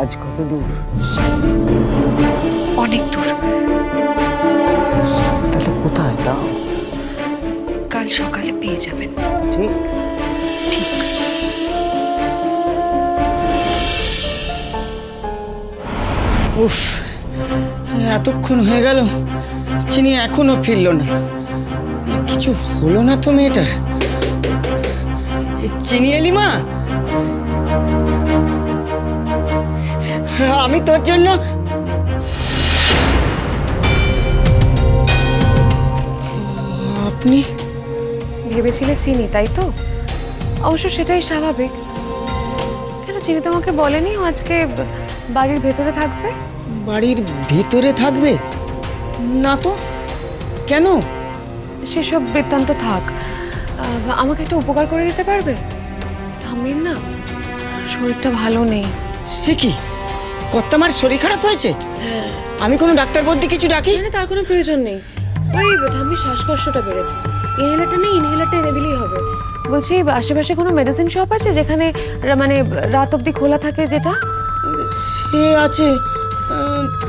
আজ কত দূর? অনেক দূর। তাহলে কোথায় তা? কাল সকালে পেয়ে যাবেন। ঠিক ঠিক। উফ, এতক্ষণ হয়ে গেল, চিনি এখনো ফিরল না। কিছু হলো না তো মেয়েটার? চিনি এলি মা? আমি তোর জন্য আপনি ভেবেছিলে চিনি, তাই তো? অবশ্য সেটাই স্বাভাবিক। কেন চিনি তোমাকে বলেনি ও আজকে বাড়ির ভেতরে থাকবে? বাড়ির ভেতরে থাকবে না তো? কেন? সেসব বৃত্তান্ত থাক। আমাকে একটা উপকার করে দিতে পারবে? ঠাম্মির না শরীরটা ভালো নেই। সে কি, কর্তামার শরীর খারাপ হয়েছে? আমি কোনো ডাক্তার বলতে কিছু ডাকি? না, তার কোনো প্রয়োজন নেই। ওই ঠাম্মির শ্বাসকষ্টটা বেড়েছে। ইনহেলারটা নেই, ইনহেলারটা এনে দিলেই হবে। বলছি আশেপাশে কোনো মেডিসিন শপ আছে যেখানে মানে রাত অবধি খোলা থাকে? যেটা সে আছে,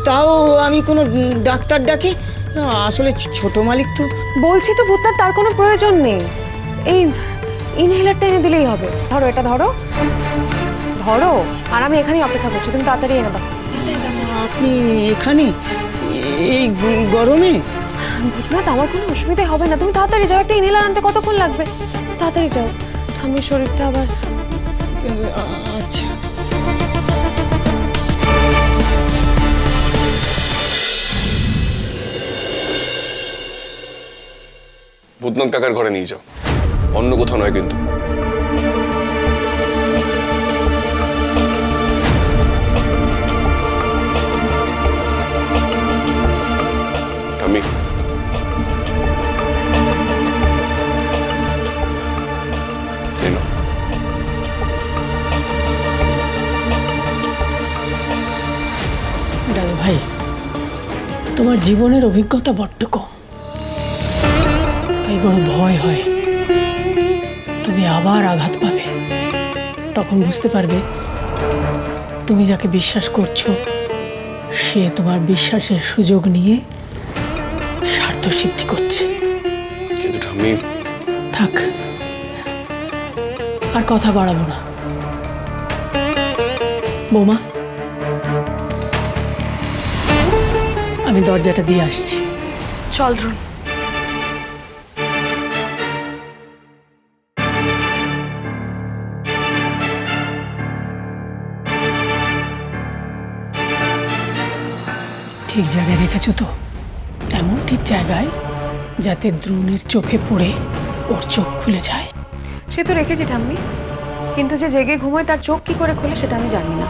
তাও আমি কোনো ডাক্তার ডাকি? আসলে ছোট মালিক তো। বলছি তো ভূতনাথ, তার কোনো প্রয়োজন নেই। এই ইনহেলারটা এনে দিলেই হবে। ধরো, এটা ধরো ধরো। আর আমি এখানেই অপেক্ষা করছি, তুমি তাড়াতাড়ি এনে দাও। আপনি এখানে এই গরমে? ভূতনাথ, আমার কোনো অসুবিধা হবে না, তুমি তাড়াতাড়ি যাও। একটা ইনহেলার আনতে কতক্ষণ লাগবে? তাড়াতাড়ি যাও, ঠাম্মির শরীরটা আবার। আচ্ছা। ভূতনাথ কাকার ঘরে নিয়ে যাও, অন্য কোথাও নয় কিন্তু। আমি দাদু ভাই, তোমার জীবনের অভিজ্ঞতা বড্ড কম, তাই বড় ভয় হয় তুমি আবার আঘাত পাবে। তখন বুঝতে পারবে তুমি যাকে বিশ্বাস করছো সে তোমার বিশ্বাসের সুযোগ নিয়ে স্বার্থ সিদ্ধি করছে। কিন্তু ঠাম্মি। থাক, আর কথা বাড়াবো না। বৌমা, আমি দরজাটা দিয়ে আসছি। চল দ্রুন। ঠিক জায়গায় রেখেছো তো? এমন ঠিক জায়গায় যাতে দ্রোণের চোখে পড়ে ওর চোখ খুলে যায়। সে তো রেখেছি ঠাম্মি, কিন্তু যে জেগে ঘুমোয় তার চোখ কি করে খোলে সেটা আমি জানি না।